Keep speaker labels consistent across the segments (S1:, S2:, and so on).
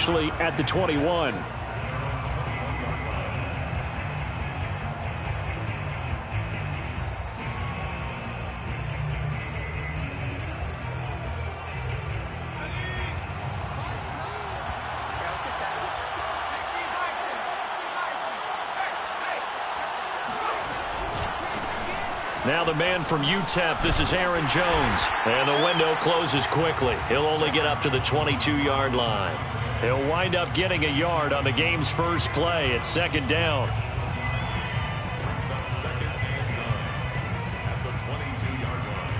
S1: officially at the 21.
S2: Now the man from UTEP, this is Aaron Jones. And the window closes quickly. He'll only get up to the 22-yard line. He'll wind up getting a yard on the game's first play. It's second down.
S3: Second and 9 at the 22-yard line.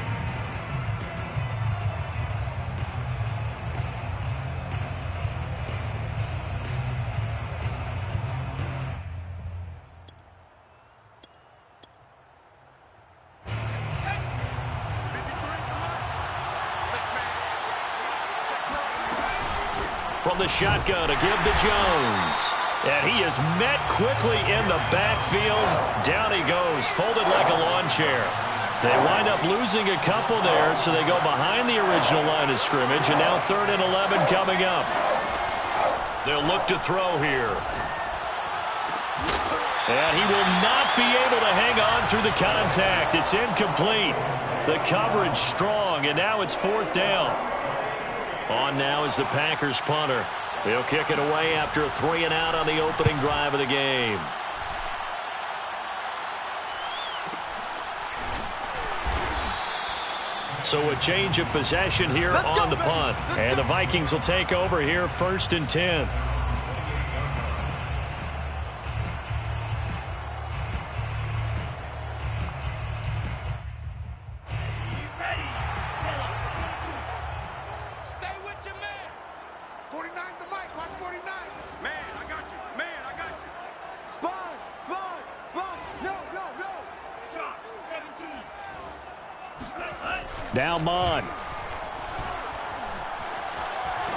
S2: From the shotgun to give to Jones. And he is met quickly in the backfield. Down he goes, folded like a lawn chair. They wind up losing a couple there, so they go behind the original line of scrimmage, and now 3rd and 11 coming up. They'll look to throw here. And he will not be able to hang on through the contact. It's incomplete. The coverage strong, and now it's 4th down. On now is the Packers punter. He'll kick it away after a 3-and-out on the opening drive of the game. So a change of possession here on the punt. And the Vikings will take over here 1st and 10. Now Mon.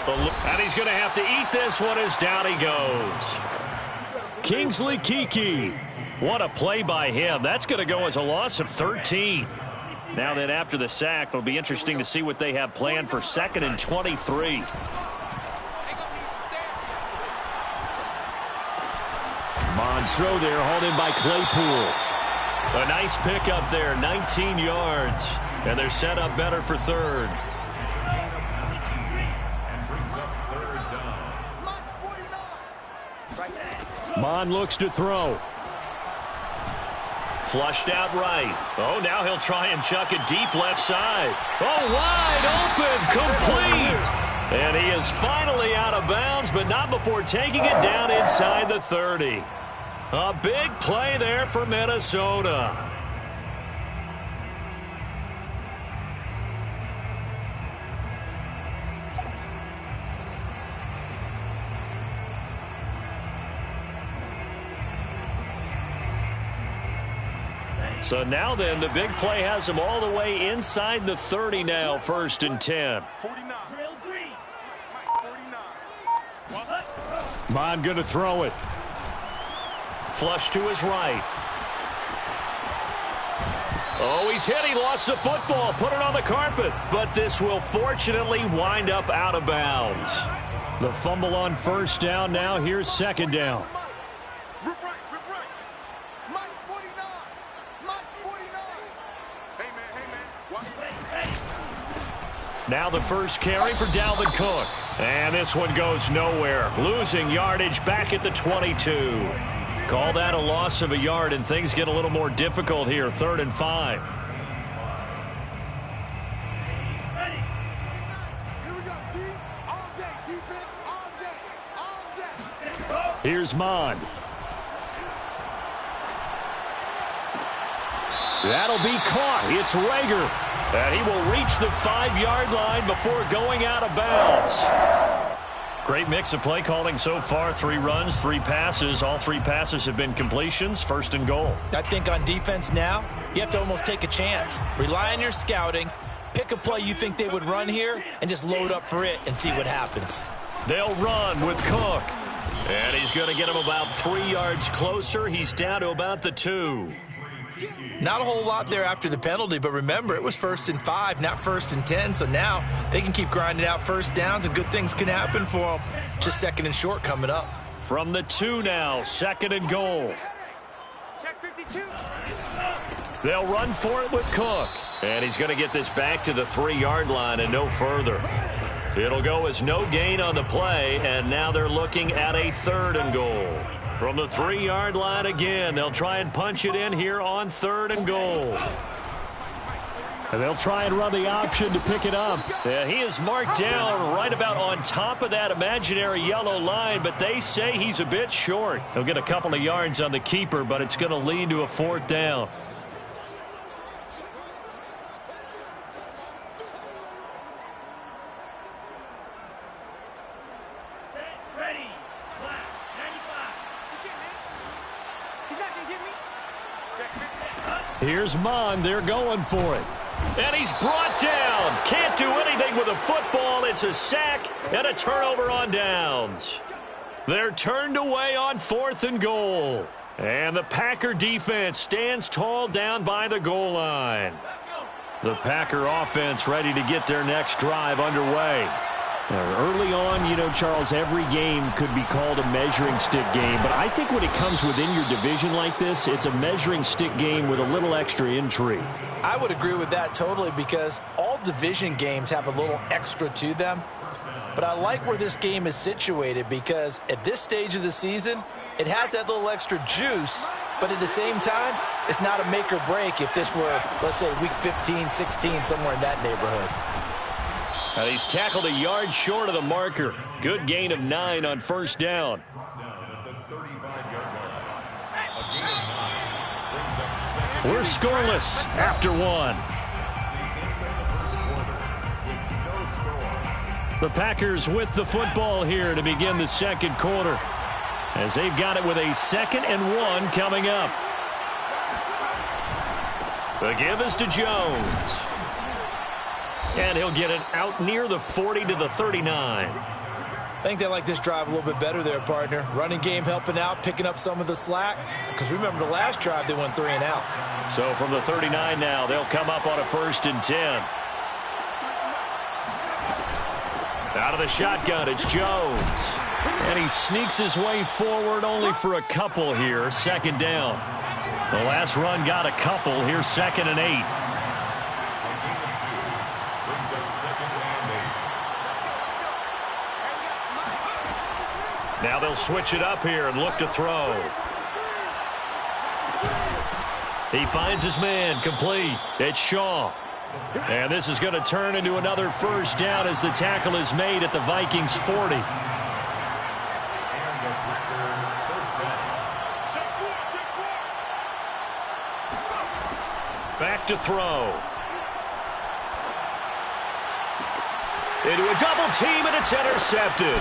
S2: And he's going to have to eat this one as down he goes. Kingsley Keke. What a play by him. That's going to go as a loss of 13. Now then, after the sack, it'll be interesting to see what they have planned for 2nd and 23. Mon's throw there, hauled in by Claypool. A nice pickup there, 19 yards. And they're set up better for 3rd. Mon looks to throw. Flushed out right. Oh, now he'll try and chuck it deep left side. Oh, wide open, complete. And he is finally out of bounds, but not before taking it down inside the 30. A big play there for Minnesota. So now then, the big play has him all the way inside the 30 now, 1st and 10.
S3: 49.
S2: Mon going to throw it. Flush to his right. Oh, he's hit. He lost the football. Put it on the carpet. But this will fortunately wind up out of bounds. The fumble on 1st down now. Here's 2nd down. Now the first carry for Dalvin Cook. And this one goes nowhere. Losing yardage back at the 22. Call that a loss of a yard, and things get a little more difficult here. 3rd and 5. Here's Mon. That'll be caught. It's Rager. And he will reach the 5-yard line before going out of bounds. Great mix of play calling so far. 3 runs, 3 passes. All 3 passes have been completions. 1st and goal.
S4: I think on defense now, you have to almost take a chance. Rely on your scouting. Pick a play you think they would run here and just load up for it and see what happens.
S2: They'll run with Cook. And he's going to get him about 3 yards closer. He's down to about the 2.
S4: Not a whole lot there after the penalty, but remember, it was 1st and 5, not 1st and 10, so now they can keep grinding out first downs and good things can happen for them. Just 2nd and short coming up.
S2: From the 2 now, 2nd and goal.
S1: Check 52.
S2: They'll run for it with Cook. And he's going to get this back to the 3-yard line and no further. It'll go as no gain on the play, and now they're looking at a 3rd and goal. From the 3-yard line again, they'll try and punch it in here on 3rd and goal. And they'll try and run the option to pick it up. Yeah, he is marked down right about on top of that imaginary yellow line, but they say he's a bit short. He'll get a couple of yards on the keeper, but it's going to lead to a 4th down. Here's Mon. They're going for it. And he's brought down. Can't do anything with a football. It's a sack and a turnover on downs. They're turned away on 4th and goal. And the Packer defense stands tall down by the goal line. The Packer offense ready to get their next drive underway.
S5: Early on, you know, Charles, every game could be called a measuring stick game. But I think when it comes within your division like this, it's a measuring stick game with a little extra intrigue.
S4: I would agree with that totally because all division games have a little extra to them. But I like where this game is situated because at this stage of the season, it has that little extra juice. But at the same time, it's not a make or break if this were, let's say, week 15, 16, somewhere in that neighborhood.
S2: He's tackled a yard short of the marker. Good gain of 9 on 1st down. We're scoreless after 1. The Packers with the football here to begin the 2nd quarter, as they've got it with a 2nd and 1 coming up. The give is to Jones. And he'll get it out near the 40 to the 39.
S4: I think they like this drive a little bit better there, partner. Running game helping out, picking up some of the slack. Because remember, the last drive, they went 3 and out.
S2: So from the 39 now, they'll come up on a 1st and 10. Out of the shotgun, it's Jones. And he sneaks his way forward only for a couple here. 2nd down. The last run got a couple. Here's 2nd and 8. Now they'll switch it up here and look to throw. He finds his man, complete. It's Shaw. And this is going to turn into another 1st down as the tackle is made at the Vikings 40. Back to throw. Into a double team, and it's intercepted.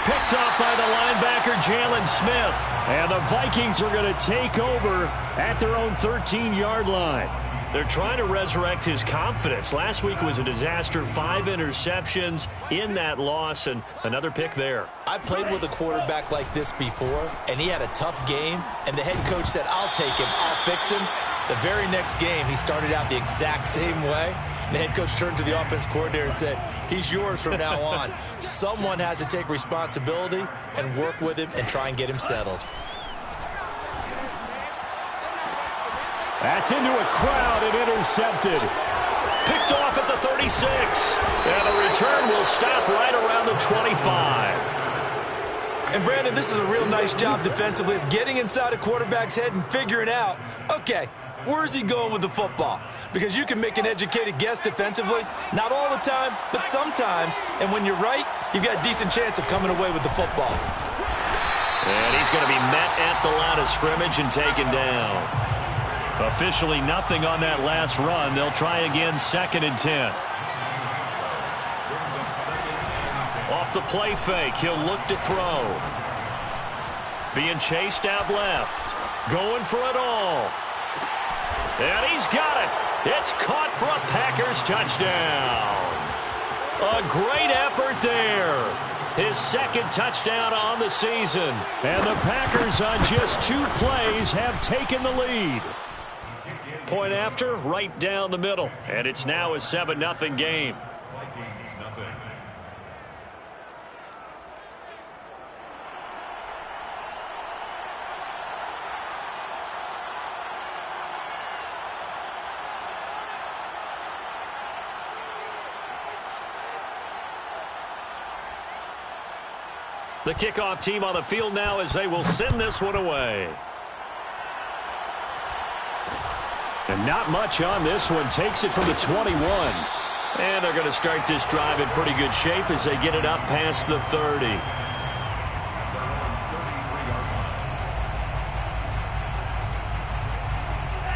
S2: Picked off by the linebacker, Jalen Smith. And the Vikings are going to take over at their own 13-yard line. They're trying to resurrect his confidence. Last week was a disaster. 5 interceptions in that loss, and another pick there.
S4: I played with a quarterback like this before, and he had a tough game, and the head coach said, I'll take him, I'll fix him. The very next game, he started out the exact same way. The head coach turned to the offense coordinator and said, he's yours from now on. Someone has to take responsibility and work with him and try and get him settled.
S2: That's into a crowd and intercepted. Picked off at the 36. And the return will stop right around the 25.
S4: And Brandon, this is a real nice job defensively of getting inside a quarterback's head and figuring out, okay, where's he going with the football? Because you can make an educated guess defensively. Not all the time, but sometimes. And when you're right, you've got a decent chance of coming away with the football.
S2: And he's going to be met at the line of scrimmage and taken down. Officially nothing on that last run. They'll try again, 2nd and 10. Off the play fake, he'll look to throw. Being chased out left. Going for it all. And he's got it. It's caught for a Packers touchdown. A great effort there. His 2nd touchdown on the season. And the Packers on just 2 plays have taken the lead. point after, right down the middle. And it's now a 7-0 game.
S3: Vikings nothing.
S2: The kickoff team on the field now as they will send this one away. And not much on this one. Takes it from the 21. And they're going to start this drive in pretty good shape as they get it up past the 30.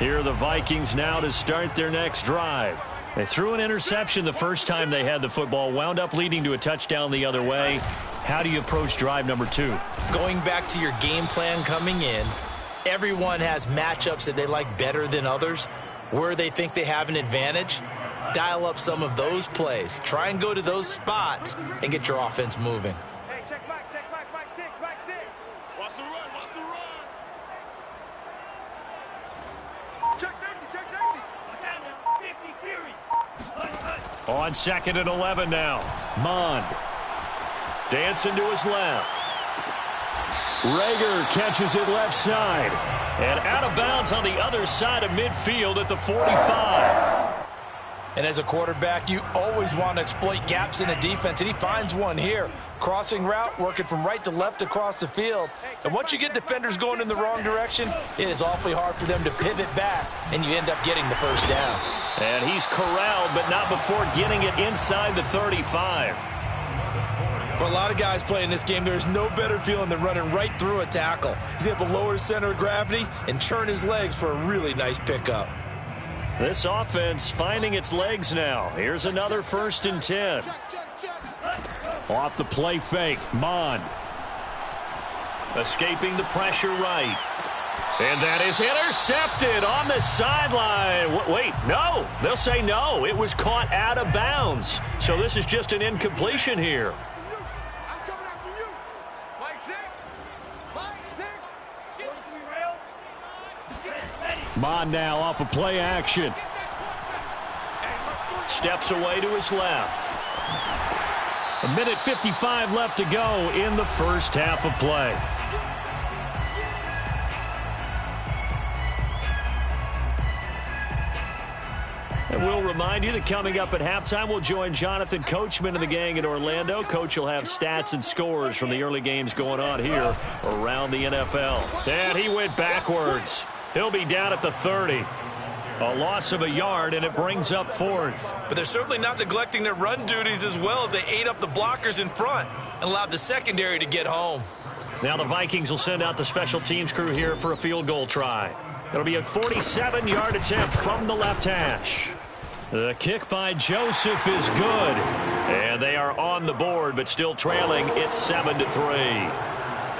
S2: Here are the Vikings now to start their next drive. They threw an interception the first time they had the football, wound up leading to a touchdown the other way. How do you approach drive number 2?
S4: Going back to your game plan coming in, everyone has matchups that they like better than others. Where they think they have an advantage, dial up some of those plays. Try and go to those spots and get your offense moving.
S1: Hey, check back, back 6, back 6.
S3: Watch the run, watch the run.
S1: Check safety, check safety.
S2: On 2nd and 11 now. Mond. Dancing to his left. Rager catches it left side. And out of bounds on the other side of midfield at the 45.
S4: And as a quarterback, you always want to exploit gaps in the defense, and he finds one here. Crossing route, working from right to left across the field. And once you get defenders going in the wrong direction, it is awfully hard for them to pivot back, and you end up getting the first down.
S2: And he's corralled, but not before getting it inside the 35.
S4: For a lot of guys playing this game, there's no better feeling than running right through a tackle. He's able to lower his center of gravity and churn his legs for a really nice pickup.
S2: This offense finding its legs now. Here's another 1st and 10. Off the play fake, Mond. Escaping the pressure right. And that is intercepted on the sideline. Wait, no. They'll say no. It was caught out of bounds. So this is just an incompletion here.
S1: I'm coming after you. Mike 6. Mike 6.
S5: Mond now off of play action.
S2: Steps away to his left. 1:55 left to go in the first half of play. And we'll remind you that coming up at halftime, we'll join Jonathan Coachman and the gang in Orlando. Coach will have stats and scores from the early games going on here around the NFL. And he went backwards. He'll be down at the 30. A loss of a yard, and it brings up 4th.
S4: But they're certainly not neglecting their run duties as well as they ate up the blockers in front and allowed the secondary to get home.
S2: Now the Vikings will send out the special teams crew here for a field goal try. It'll be a 47-yard attempt from the left hash. The kick by Joseph is good. And they are on the board, but still trailing. It's 7-3.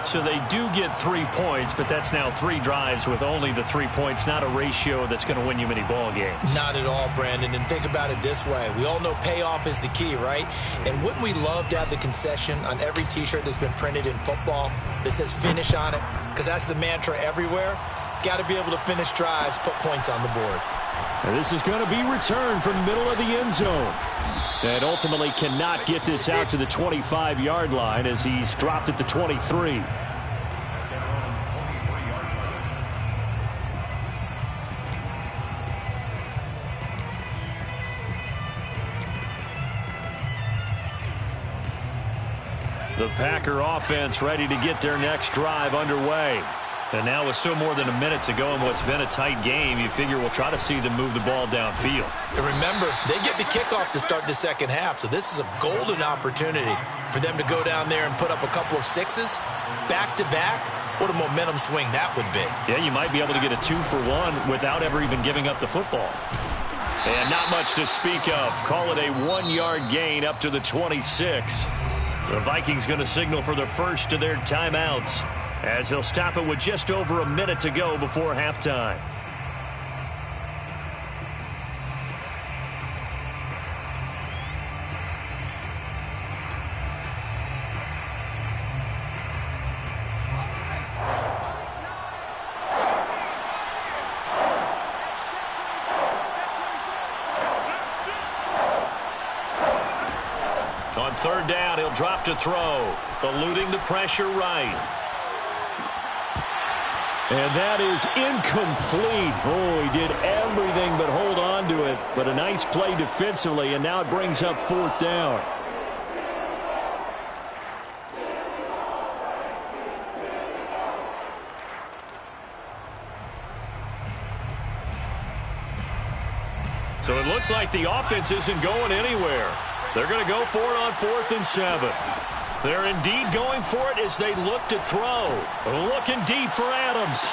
S2: So they do get 3 points, but that's now 3 drives with only the 3 points, not a ratio that's going to win you many ball games.
S4: Not at all, Brandon. And think about it this way. We all know payoff is the key, right? And wouldn't we love to have the concession on every T-shirt that's been printed in football that says finish on it? Because that's the mantra everywhere. Got to be able to finish drives, put points on the board.
S5: And this is going to be returned from the middle of the end zone. And ultimately cannot get this out to the 25-yard line as he's dropped at the 23.
S2: The Packer offense ready to get their next drive underway. And now with still more than a minute to go in what's been a tight game, you figure we'll try to see them move the ball downfield.
S4: And remember, they get the kickoff to start the second half, so this is a golden opportunity for them to go down there and put up a couple of sixes back-to-back. What a momentum swing that would be.
S2: Yeah, you might be able to get a 2-for-1 without ever even giving up the football. And not much to speak of. Call it a 1-yard gain up to the 26. The Vikings going to signal for the first of their timeouts, as they'll stop it with just over a minute to go before halftime. third down, he'll drop to throw. Eluding the pressure right.
S5: And that is incomplete. Oh, he did everything but hold on to it. But a nice play defensively, and now it brings up fourth down.
S2: So it looks like the offense isn't going anywhere. They're going to go for it on 4th and 7. They're indeed going for it as they look to throw. Looking deep for Adams.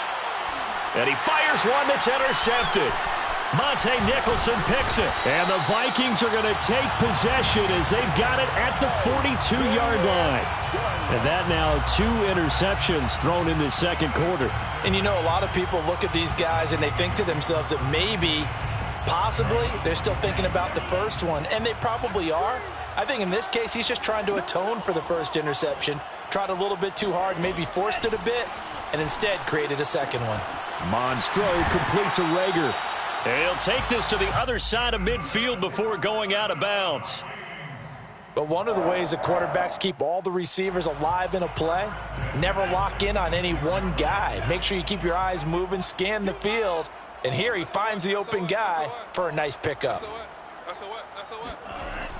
S2: And he fires one that's intercepted. Monte Nicholson picks it. And the Vikings are going to take possession as they've got it at the 42-yard line. And that now 2 interceptions thrown in this second quarter.
S4: And you know, a lot of people look at these guys and they think to themselves that maybe, possibly, they're still thinking about the first one. And they probably are. I think in this case, he's just trying to atone for the first interception. Tried a little bit too hard, maybe forced it a bit, and instead created a second one.
S5: Mond's throw complete to Rager.
S2: He'll take this to the other side of midfield before going out of bounds.
S4: But one of the ways the quarterbacks keep all the receivers alive in a play, never lock in on any one guy. Make sure you keep your eyes moving, scan the field, and here he finds the open guy for a nice pickup.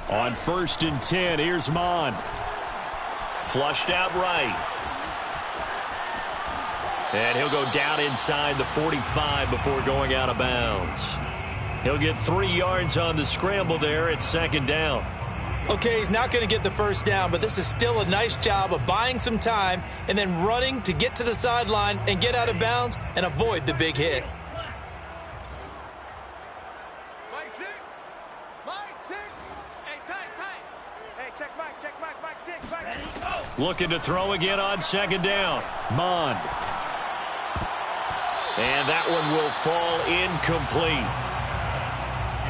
S5: On 1st and 10, here's Mond.
S2: Flushed out right. And he'll go down inside the 45 before going out of bounds. He'll get 3 yards on the scramble there at 2nd down.
S4: Okay, he's not going to get the first down, but this is still a nice job of buying some time and then running to get to the sideline and get out of bounds and avoid the big hit.
S2: Looking to throw again on 2nd down.
S5: Mond.
S2: And that one will fall incomplete.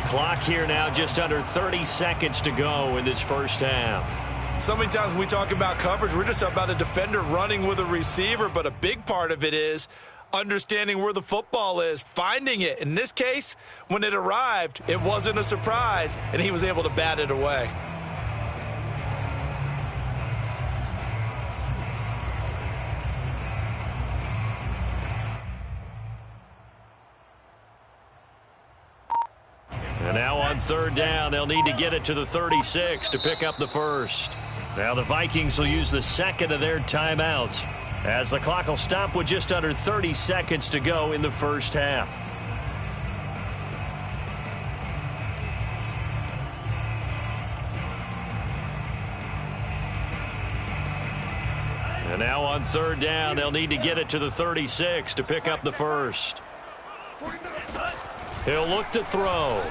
S2: Clock here now just under 30 seconds to go in this first half.
S4: So many times when we talk about coverage, we're just about a defender running with a receiver, but a big part of it is understanding where the football is, finding it. In this case, when it arrived, it wasn't a surprise, and he was able to bat it away.
S2: And now on 3rd down, they'll need to get it to the 36 to pick up the first. Now the Vikings will use the second of their timeouts as the clock will stop with just under 30 seconds to go in the first half. And now on 3rd down, they'll need to get it to the 36 to pick up the first. He'll look to throw.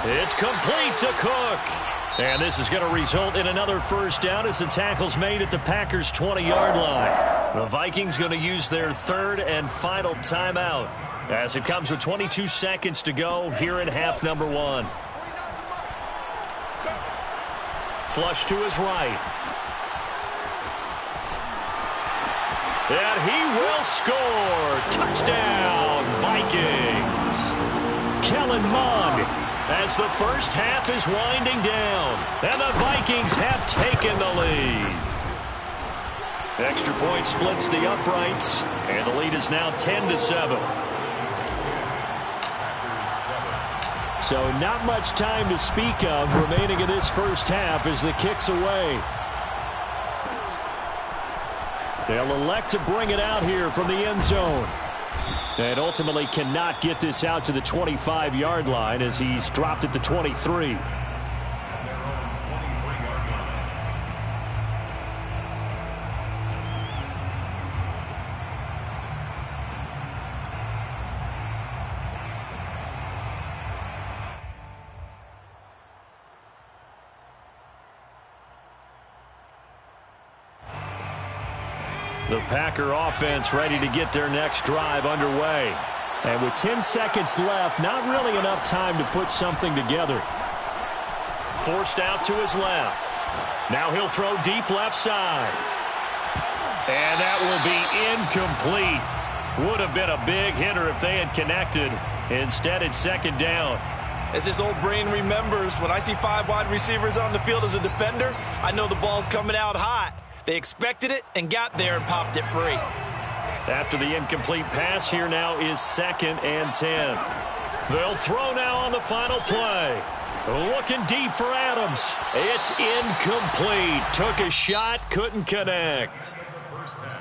S2: It's complete to Cook. And this is going to result in another first down as the tackle's made at the Packers' 20-yard line. The Vikings going to use their 3rd and final timeout as it comes with 22 seconds to go here in half number 1. Flush to his right. And he will score. Touchdown, Vikings. Kellen Mond, as the first half is winding down, and the Vikings have taken the lead. Extra point splits the uprights, and the lead is now 10-7.
S5: So not much time to speak of remaining in this first half as the kick's away. They'll elect to bring it out here from the end zone. And ultimately cannot get this out to the 25-yard line as he's dropped at the 23.
S2: The Packer offense ready to get their next drive underway.
S5: And with 10 seconds left, not really enough time to put something together.
S2: Forced out to his left. Now he'll throw deep left side. And that will be incomplete. Would have been a big hitter if they had connected. Instead, it's 2nd down.
S4: As this old brain remembers, when I see 5 wide receivers on the field as a defender, I know the ball's coming out hot. They expected it and got there and popped it free.
S2: After the incomplete pass, here now is 2nd and 10. They'll throw now on the final play. Looking deep for Adams. It's incomplete. Took a shot, couldn't connect.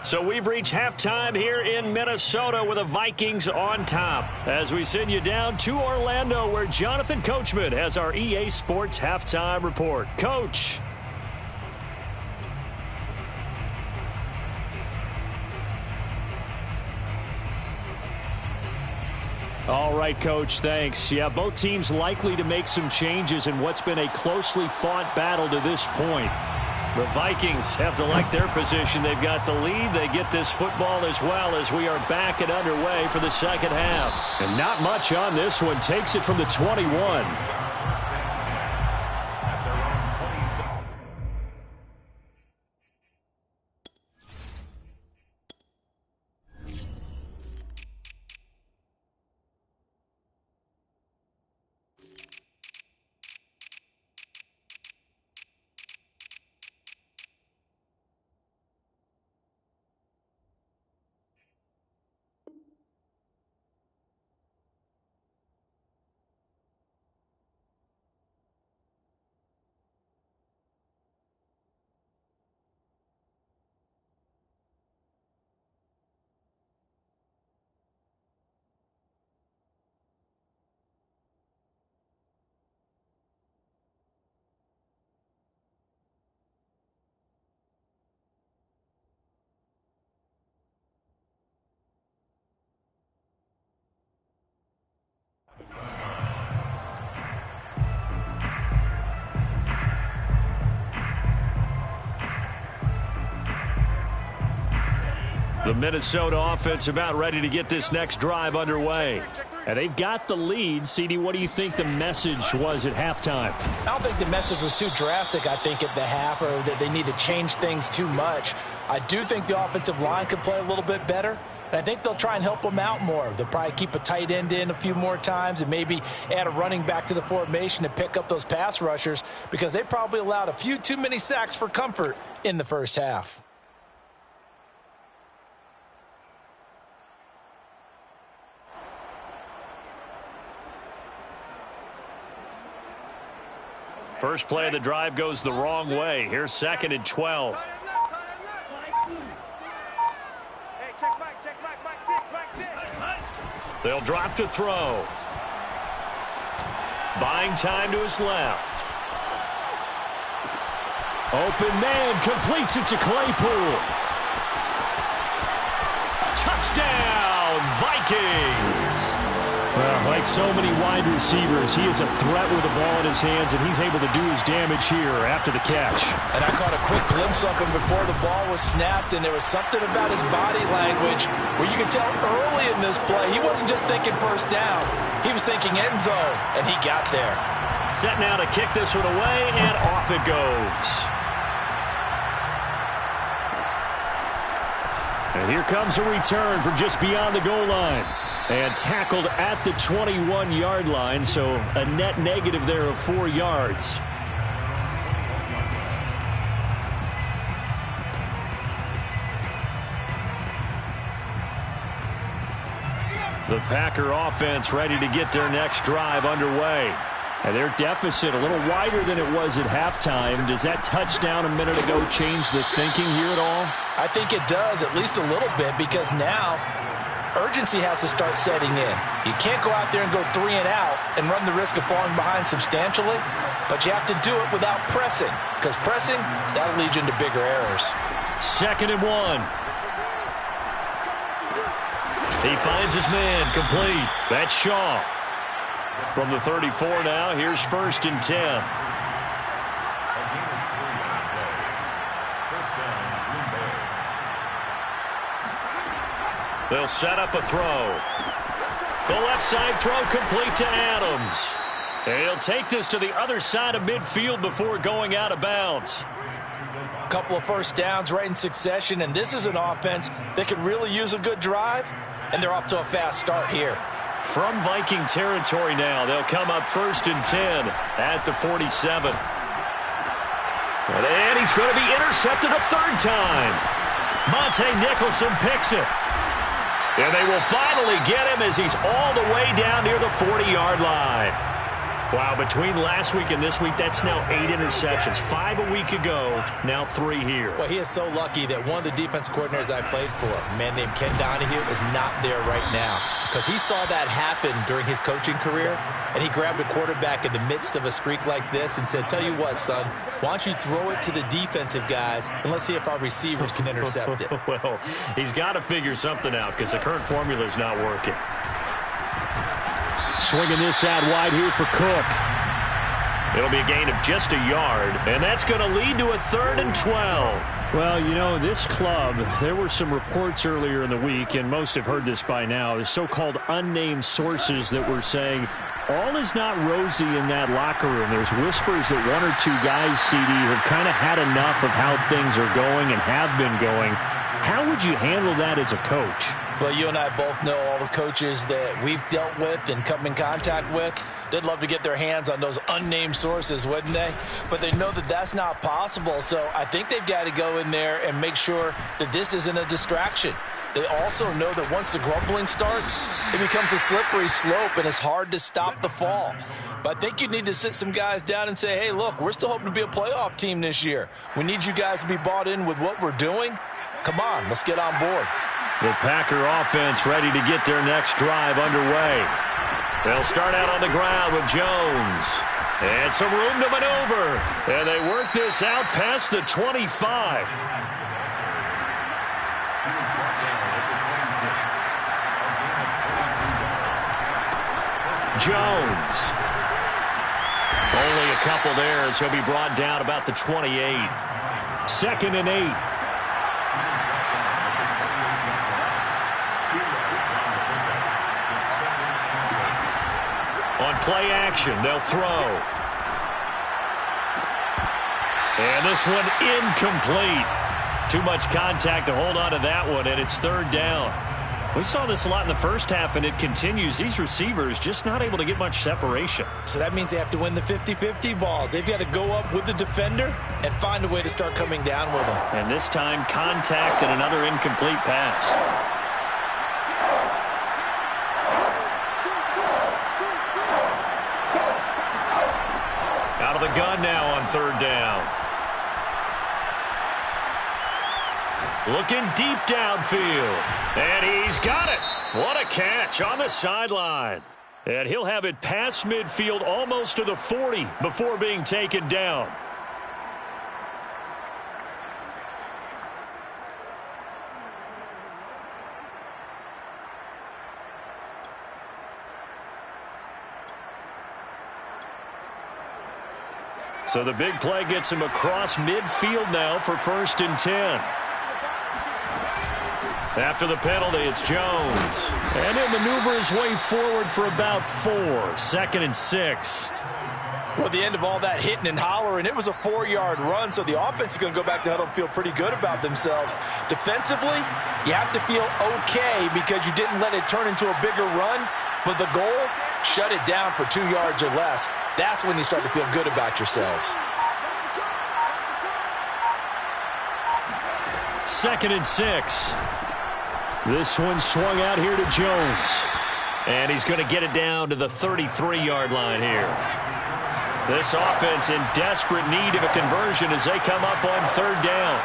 S2: So we've reached halftime here in Minnesota with the Vikings on top. As we send you down to Orlando, where Jonathan Coachman has our EA Sports halftime report. Coach. All right, Coach, thanks. Yeah, both teams likely to make some changes in what's been a closely fought battle to this point. The Vikings have to like their position. They've got the lead. They get this football as well as we are back and underway for the second half. And not much on this one. Takes it from the 21. The Minnesota offense about ready to get this next drive underway. And they've got the lead. CD, what do you think the message was at halftime?
S4: I don't think the message was too drastic, I think, at the half, or that they need to change things too much. I do think the offensive line could play a little bit better. And I think they'll try and help them out more. They'll probably keep a tight end in a few more times and maybe add a running back to the formation to pick up those pass rushers, because they probably allowed a few too many sacks for comfort in the first half.
S2: First play of the drive goes the wrong way. Here's 2nd and 12. They'll drop to throw. Buying time to his left. Open man, completes it to Claypool. Touchdown, Vikings!
S5: Well, like so many wide receivers, he is a threat with the ball in his hands, and he's able to do his damage here after the catch.
S4: And I caught a quick glimpse of him before the ball was snapped, and there was something about his body language where you could tell early in this play he wasn't just thinking first down. He was thinking end zone, and he got there.
S2: Set now to kick this one away, and off it goes. And here comes a return from just beyond the goal line. And tackled at the 21-yard line, so a net negative there of 4 yards. The Packer offense ready to get their next drive underway. And their deficit a little wider than it was at halftime. Does that touchdown a minute ago change the thinking here at all?
S4: I think it does, at least a little bit, because now urgency has to start setting in. You can't go out there and go 3 and out and run the risk of falling behind substantially, but you have to do it without pressing, because pressing, that'll lead you into bigger errors.
S2: 2nd and 1. He finds his man, complete. That's Shaw. From the 34 now, here's 1st and 10. They'll set up a throw. The left side throw complete to Adams. And he'll take this to the other side of midfield before going out of bounds.
S4: A couple of first downs right in succession, and this is an offense that could really use a good drive, and they're off to a fast start here.
S2: From Viking territory now, they'll come up 1st and 10 at the 47. And he's going to be intercepted a third time. Monte Nicholson picks it. And they will finally get him as he's all the way down near the 40-yard line. Wow, between last week and this week, that's now 8 interceptions. 5 a week ago, now 3 here.
S4: Well, he is so lucky that one of the defense coordinators I played for, a man named Ken Donahue, is not there right now. Because he saw that happen during his coaching career, and he grabbed a quarterback in the midst of a streak like this and said, tell you what, son, why don't you throw it to the defensive guys, and let's see if our receivers can intercept it.
S2: Well, he's got to figure something out because the current formula is not working.
S5: Swinging this out wide here for Cook.
S2: It'll be a gain of just a yard, and that's going to lead to a 3rd and 12.
S5: Well, you know, this club, there were some reports earlier in the week, and most have heard this by now, the so-called unnamed sources that were saying all is not rosy in that locker room. There's whispers that 1 or 2 guys, CD, have kind of had enough of how things are going and have been going. How would you handle that as a coach?
S4: Well, you and I both know all the coaches that we've dealt with and come in contact with. They'd love to get their hands on those unnamed sources, wouldn't they? But they know that that's not possible, so I think they've got to go in there and make sure that this isn't a distraction. They also know that once the grumbling starts, it becomes a slippery slope, and it's hard to stop the fall. But I think you need to sit some guys down and say, hey, look, we're still hoping to be a playoff team this year. We need you guys to be bought in with what we're doing. Come on, let's get on board.
S2: The Packer offense ready to get their next drive underway. They'll start out on the ground with Jones. And some room to maneuver. And they work this out past the 25. Jones. Only a couple there as he'll be brought down about the 28.
S5: 2nd and 8.
S2: On play action, they'll throw. And this one incomplete. Too much contact to hold on to that one, and it's 3rd down. We saw this a lot in the first half, and it continues. These receivers just not able to get much separation.
S4: So that means they have to win the 50-50 balls. They've got to go up with the defender and find a way to start coming down with them.
S2: And this time, contact and another incomplete pass. Out of the gun now on 3rd down. Looking deep downfield. And he's got it. What a catch on the sideline. And he'll have it past midfield almost to the 40 before being taken down. So the big play gets him across midfield now for 1st and 10. After the penalty, it's Jones. And he'll maneuver his way forward for about 4. 2nd and 6.
S4: Well, at the end of all that hitting and hollering, it was a 4-yard run, so the offense is going to go back to huddle and feel pretty good about themselves. Defensively, you have to feel okay because you didn't let it turn into a bigger run, but the goal, shut it down for 2 yards or less. That's when you start to feel good about yourselves.
S2: 2nd and 6. This one swung out here to Jones. And he's going to get it down to the 33-yard line here. This offense in desperate need of a conversion as they come up on 3rd down.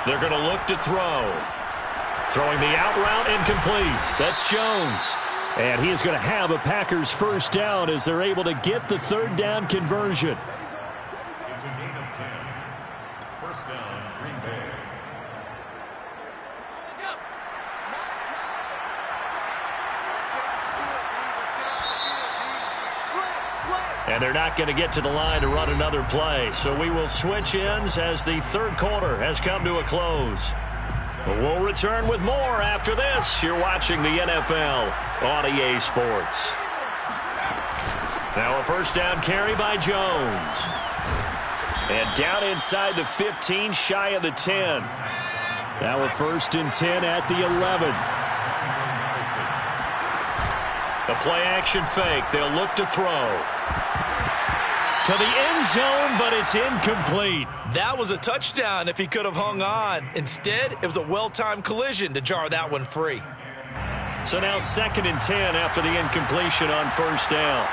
S2: They're going to look to throw. Throwing the out route incomplete. That's Jones. And he is going to have a Packers 1st down as they're able to get the 3rd down conversion.
S3: It's a gain of 10. 1st down, Green Bay.
S2: And they're not going to get to the line to run another play. So we will switch ends as the 3rd quarter has come to a close. But we'll return with more after this. You're watching the NFL on EA Sports. Now a 1st down carry by Jones. And down inside the 15, shy of the 10.
S5: Now a 1st and 10 at the 11.
S2: The play-action fake. They'll look to throw. To the end zone, but it's incomplete.
S4: That was a touchdown if he could have hung on. Instead, it was a well-timed collision to jar that one free.
S2: So now 2nd and 10 after the incompletion on 1st down.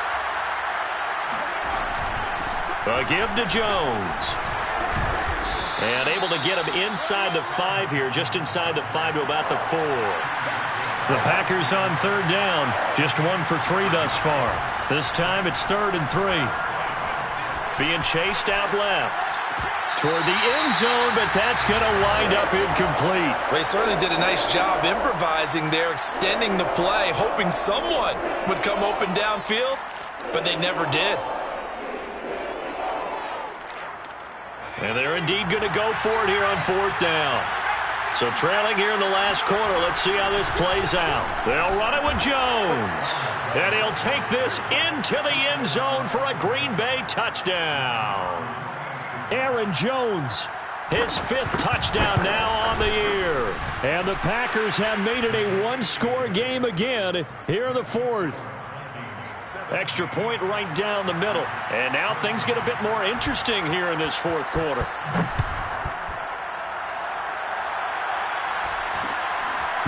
S2: A give to Jones. And able to get him inside the 5 here, just inside the 5 to about the 4.
S5: The Packers on 3rd down, just 1 for 3 thus far. This time it's 3rd and 3.
S2: Being chased out left. Toward the end zone, but that's going to wind up incomplete.
S4: Well, he certainly did a nice job improvising there, extending the play, hoping someone would come open downfield, but they never did.
S2: And they're indeed going to go for it here on 4th down. So trailing here in the last quarter, let's see how this plays out. They'll run it with Jones. And he'll take this into the end zone for a Green Bay touchdown.
S5: Aaron Jones,
S2: his 5th touchdown now on the year.
S5: And the Packers have made it a one-score game again here in the 4th.
S2: Extra point right down the middle. And now things get a bit more interesting here in this 4th quarter.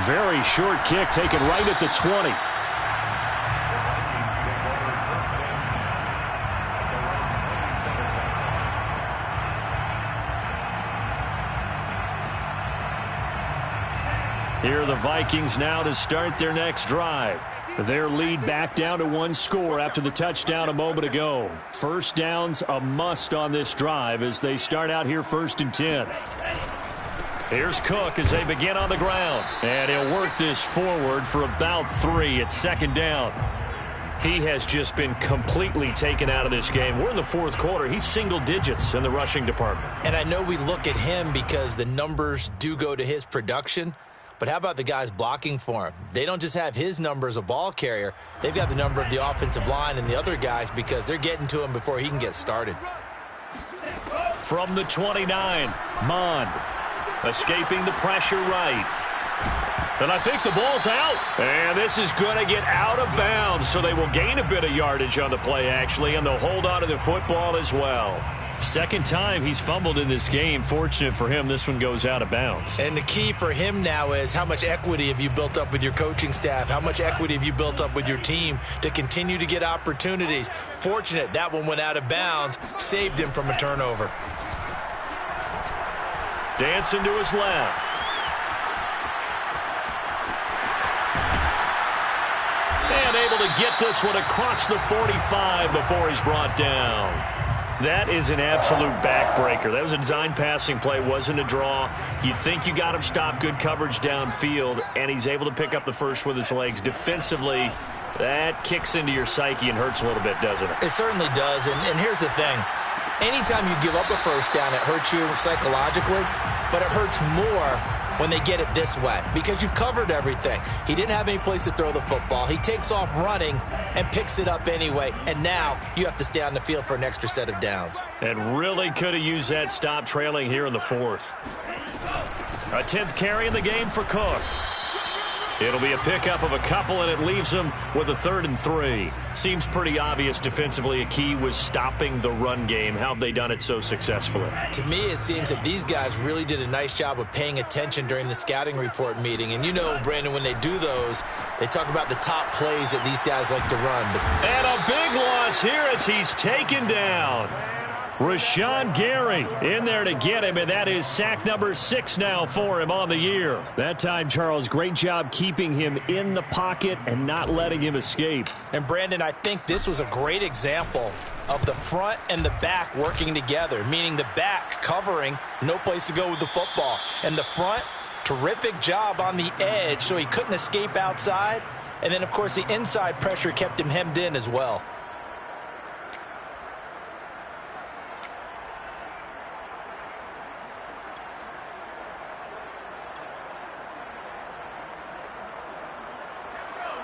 S5: Very short kick taken right at the 20. Here are the Vikings now to start their next drive. Their lead back down to 1 score after the touchdown a moment ago. 1st down's a must on this drive as they start out here 1st and 10.
S2: Here's Cook as they begin on the ground.
S5: And he'll work this forward for about 3 at 2nd down.
S2: He has just been completely taken out of this game. We're in the 4th quarter. He's single digits in the rushing department.
S4: And I know we look at him because the numbers do go to his production. But how about the guys blocking for him? They don't just have his number as a ball carrier. They've got the number of the offensive line and the other guys because they're getting to him before he can get started.
S2: From the 29, Mond escaping the pressure right. And I think the ball's out. And this is going to get out of bounds, so they will gain a bit of yardage on the play, actually, and they'll hold on to the football as well.
S5: 2nd time he's fumbled in this game. Fortunate for him, this one goes out of bounds.
S4: And the key for him now is how much equity have you built up with your coaching staff? How much equity have you built up with your team to continue to get opportunities? Fortunate that one went out of bounds, saved him from a turnover.
S2: Dancing to his left. And able to get this one across the 45 before he's brought down. That is an absolute backbreaker. That was a design passing play, wasn't a draw. You think you got him stopped, good coverage downfield, and he's able to pick up the first with his legs. Defensively, that kicks into your psyche and hurts a little bit, doesn't it?
S4: It certainly does, and here's the thing. Anytime you give up a 1st down, it hurts you psychologically, but it hurts more when they get it this way because you've covered everything. He didn't have any place to throw the football. He takes off running and picks it up anyway, and now you have to stay on the field for an extra set of downs.
S2: And really could have used that stop trailing here in the 4th. A 10th carry in the game for Cook. It'll be a pickup of a couple, and it leaves him with a 3rd and 3. Seems pretty obvious defensively a key was stopping the run game. How have they done it so successfully?
S4: To me, it seems that these guys really did a nice job of paying attention during the scouting report meeting. And you know, Brandon, when they do those, they talk about the top plays that these guys like to run.
S2: And a big loss here as he's taken down.
S5: Rashawn Gary in there to get him, and that is sack number 6 now for him on the year. That time, Charles, great job keeping him in the pocket and not letting him escape.
S4: And, Brandon, I think this was a great example of the front and the back working together, meaning the back covering, no place to go with the football. And the front, terrific job on the edge so he couldn't escape outside. And then, of course, the inside pressure kept him hemmed in as well.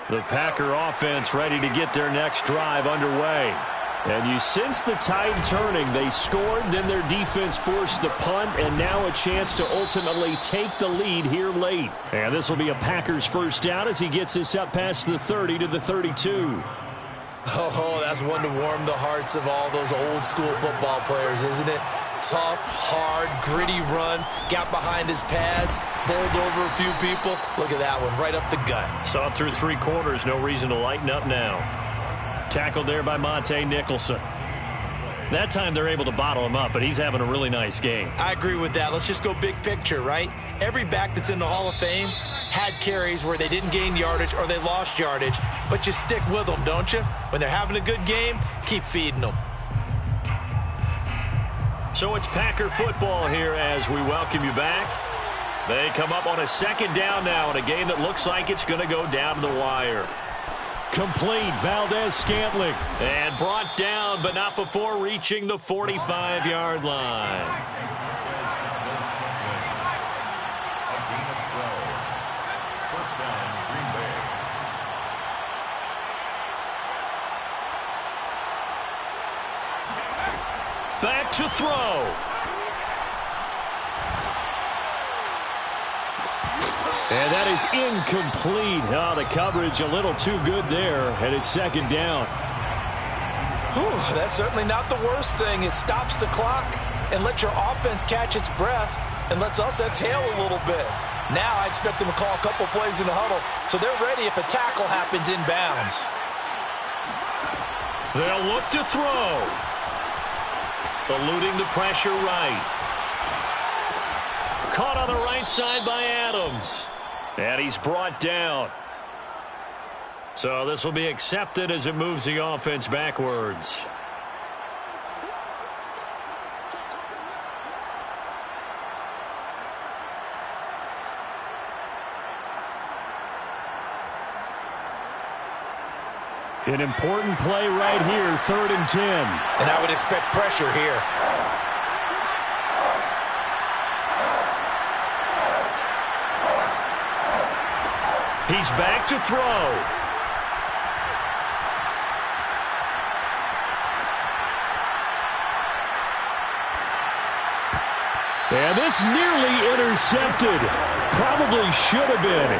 S5: The Packer offense ready to get their next drive underway. And you sense the tide turning. They scored, then their defense forced the punt, and now a chance to ultimately take the lead here late. And this will be a Packers first down as he gets this up past the 30 to the 32.
S4: Oh, that's one to warm the hearts of all those old school football players, isn't it? Tough, hard, gritty run, got behind his pads, bowled over a few people. Look at that one, right up the gut.
S2: Saw it through 3 quarters, no reason to lighten up now. Tackled there by Monte Nicholson. That time they're able to bottle him up, but he's having a really nice game.
S4: I agree with that. Let's just go big picture, right? Every back that's in the Hall of Fame had carries where they didn't gain yardage or they lost yardage, but you stick with them, don't you? When they're having a good game, keep feeding them.
S2: So it's Packer football here as we welcome you back. They come up on a second down now in a game that looks like it's going to go down to the wire.
S5: Complete, Valdez-Scantling.
S2: And brought down, but not before reaching the 45-yard line.
S3: First down, Green Bay.
S2: Back to throw.
S5: And that is incomplete. Oh, the coverage a little too good there, and it's second down.
S4: Whew, that's certainly not the worst thing. It stops the clock and lets your offense catch its breath and lets us exhale a little bit. Now I expect them to call a couple plays in the huddle so they're ready if a tackle happens inbounds.
S2: They'll look to throw. Eluding the pressure right. Caught on the right side by Adams. And he's brought down. So this will be accepted as it moves the offense backwards.
S5: An important play right here, 3rd and 10.
S4: And I would expect pressure here.
S2: He's back to throw.
S5: And this nearly intercepted. Probably should have been.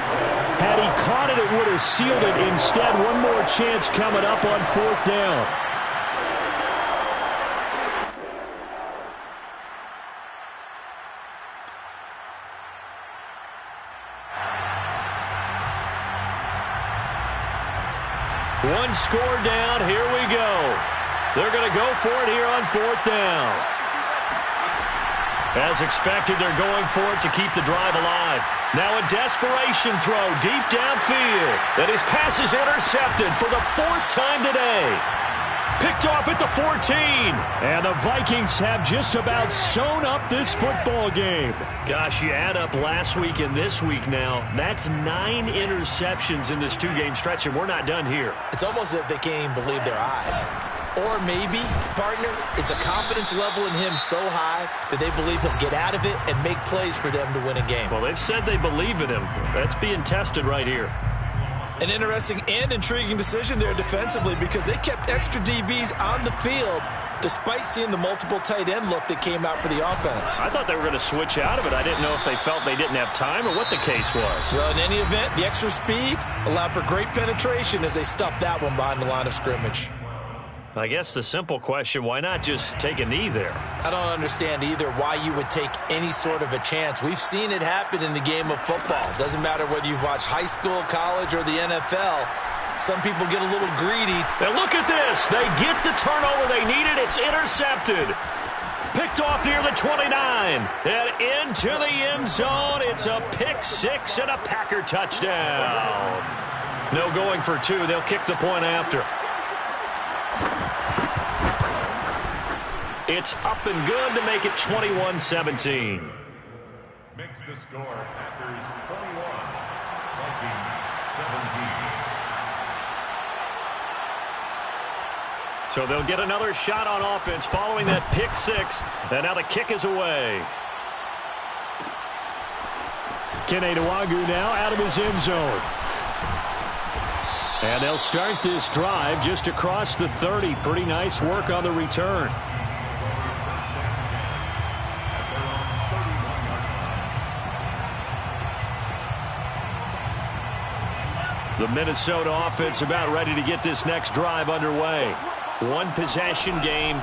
S5: Had he caught it, it would have sealed it. Instead, one more chance coming up on 4th down.
S2: One score down. Here we go. They're going to go for it here on 4th down. As expected, they're going for it to keep the drive alive. Now a desperation throw deep downfield. And his pass is intercepted for the 4th time today. Picked off at the 14.
S5: And the Vikings have just about sewn up this football game.
S2: Gosh, you add up last week and this week now. That's 9 interceptions in this 2-game stretch, and we're not done here.
S4: It's almost as if they can't even believe their eyes. Or maybe, partner, is the confidence level in him so high that they believe he'll get out of it and make plays for them to win a game.
S2: Well, they've said they believe in him. That's being tested right here.
S4: An interesting and intriguing decision there defensively because they kept extra DBs on the field despite seeing the multiple tight end look that came out for the offense.
S2: I thought they were going to switch out of it. I didn't know if they felt they didn't have time or what the case was.
S4: Well, in any event, the extra speed allowed for great penetration as they stuffed that one behind the line of scrimmage.
S2: I guess the simple question, why not just take a knee there?
S4: I don't understand either why you would take any sort of a chance. We've seen it happen in the game of football. Doesn't matter whether you've watched high school, college, or the NFL. Some people get a little greedy.
S2: And look at this. They get the turnover they needed. It's intercepted. Picked off near the 29. And into the end zone. It's a pick six and a Packer touchdown. No going for 2. They'll kick the point after. It's up and good to make it 21-17.
S3: Makes the score Packers 21, Vikings 17.
S2: So they'll get another shot on offense following that pick six. And now the kick is away.
S5: Kene Nwangwu now out of his end zone. And they'll start this drive just across the 30. Pretty nice work on the return. The Minnesota offense about ready to get this next drive underway. One possession game.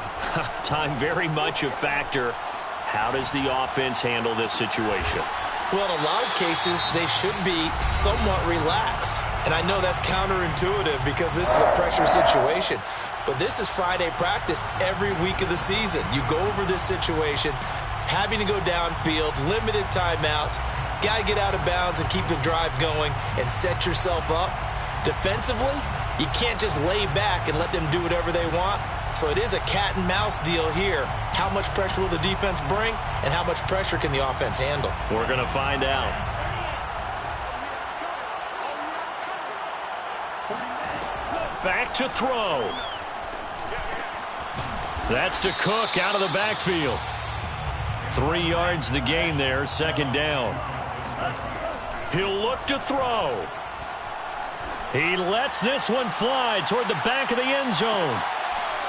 S5: Time very much a factor. How does the offense handle this situation?
S4: Well, in a lot of cases, they should be somewhat relaxed. And I know that's counterintuitive because this is a pressure situation. But this is Friday practice every week of the season. You go over this situation, having to go downfield, limited timeouts, got to get out of bounds and keep the drive going and set yourself up. Defensively, you can't just lay back and let them do whatever they want. So it is a cat and mouse deal here. How much pressure will the defense bring and how much pressure can the offense handle?
S2: We're going to find out. Back to throw. That's to Cook out of the backfield. 3 yards the gain there, second down. He'll look to throw. He lets this one fly toward the back of the end zone.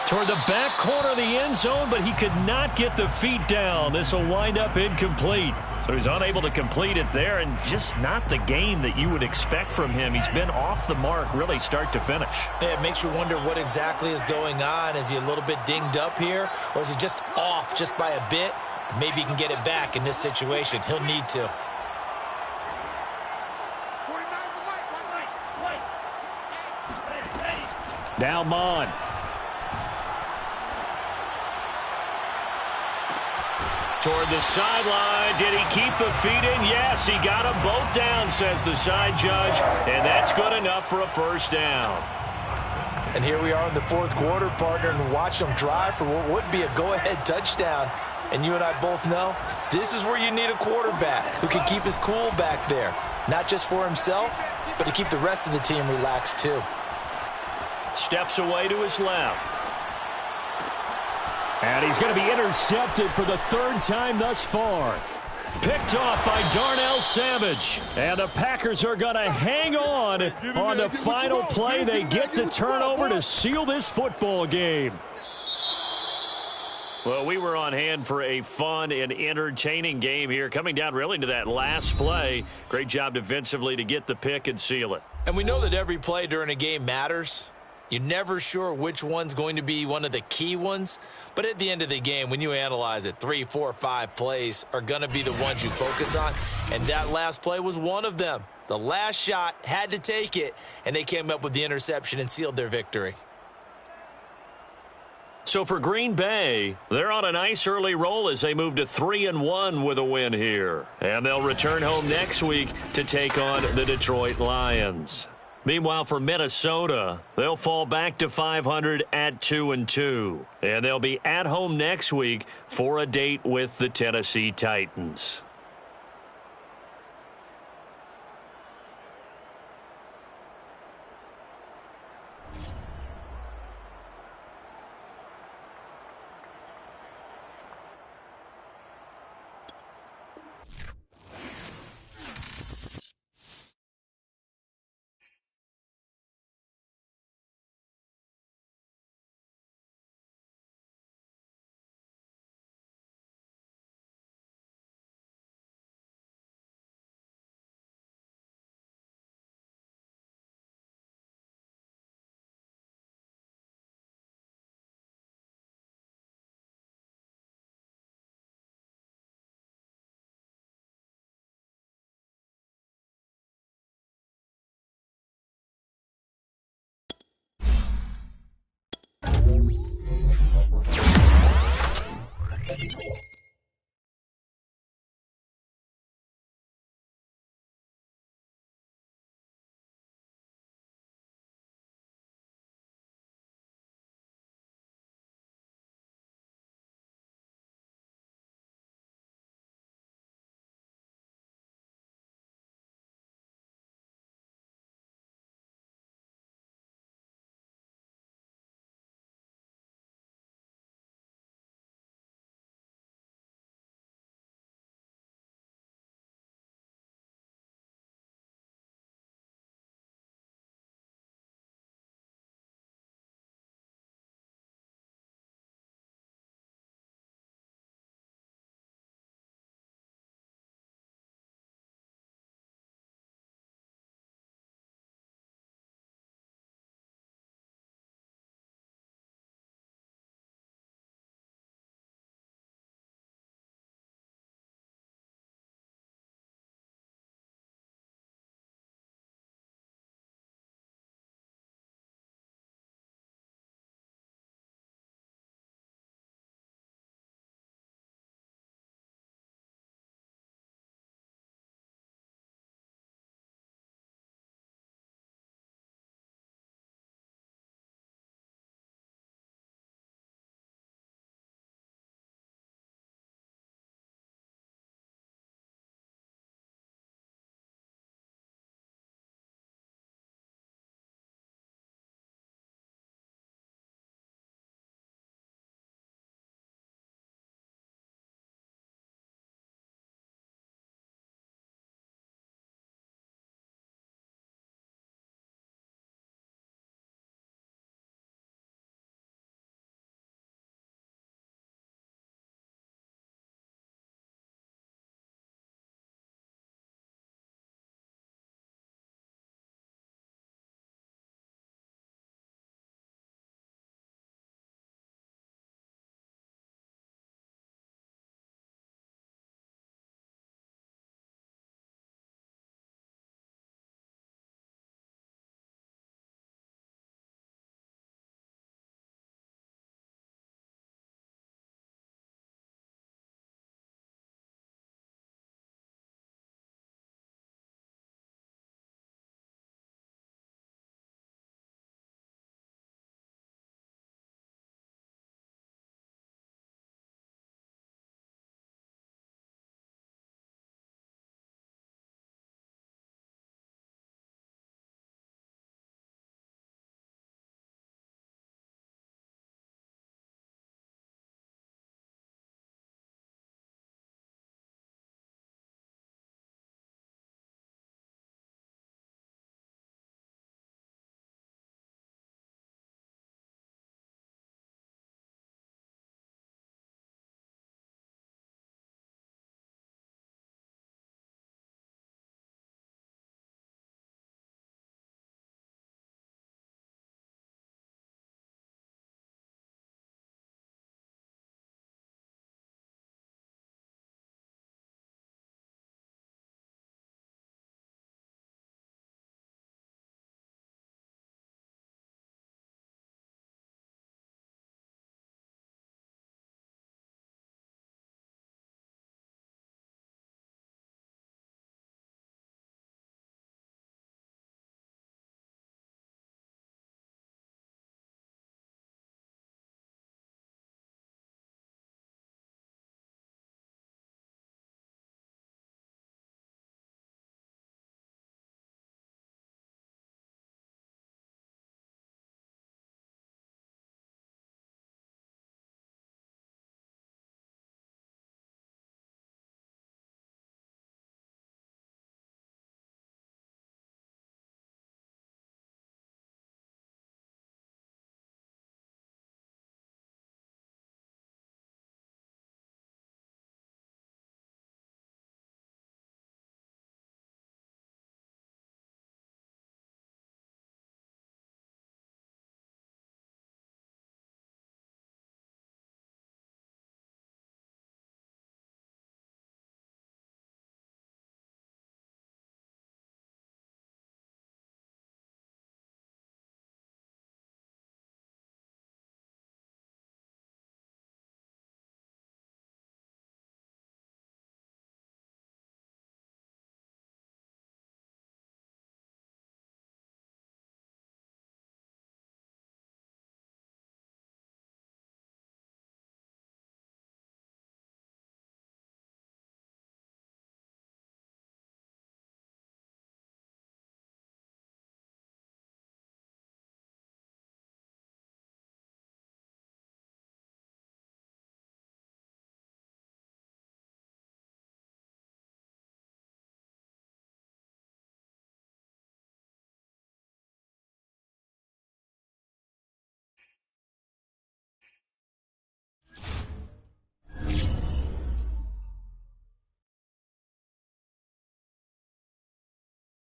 S2: Toward the back corner of the end zone, but he could not get the feet down. This will wind up incomplete. So he's unable to complete it there, and just not the game that you would expect from him. He's been off the mark really start to finish.
S4: Yeah, it makes you wonder what exactly is going on. Is he a little bit dinged up here, or is he just off just by a bit? Maybe he can get it back in this situation. He'll need to.
S5: Now Mon.
S2: Toward the sideline. Did he keep the feet in? Yes, he got them both down, says the side judge. And that's good enough for a first down.
S4: And here we are in the fourth quarter, partner, and watch them drive for what would be a go-ahead touchdown. And you and I both know this is where you need a quarterback who can keep his cool back there. Not just for himself, but to keep the rest of the team relaxed too.
S2: Steps away to his left.
S5: And he's going to be intercepted for the third time thus far.
S2: Picked off by Darnell Savage.
S5: And the Packers are going to hang on the final play. They get the turnover to seal this football game.
S2: Well, we were on hand for a fun and entertaining game here. Coming down really to that last play. Great job defensively to get the pick and seal it.
S4: And we know that every play during a game matters. You're never sure which one's going to be one of the key ones. But at the end of the game, when you analyze it, 3, 4, 5 plays are going to be the ones you focus on. And that last play was one of them. The last shot had to take it, and they came up with the interception and sealed their victory.
S2: So for Green Bay, they're on a nice early roll as they move to 3-1 with a win here. And they'll return home next week to take on the Detroit Lions. Meanwhile, for Minnesota, they'll fall back to 500 at 2-2. And they'll be at home next week for a date with the Tennessee Titans.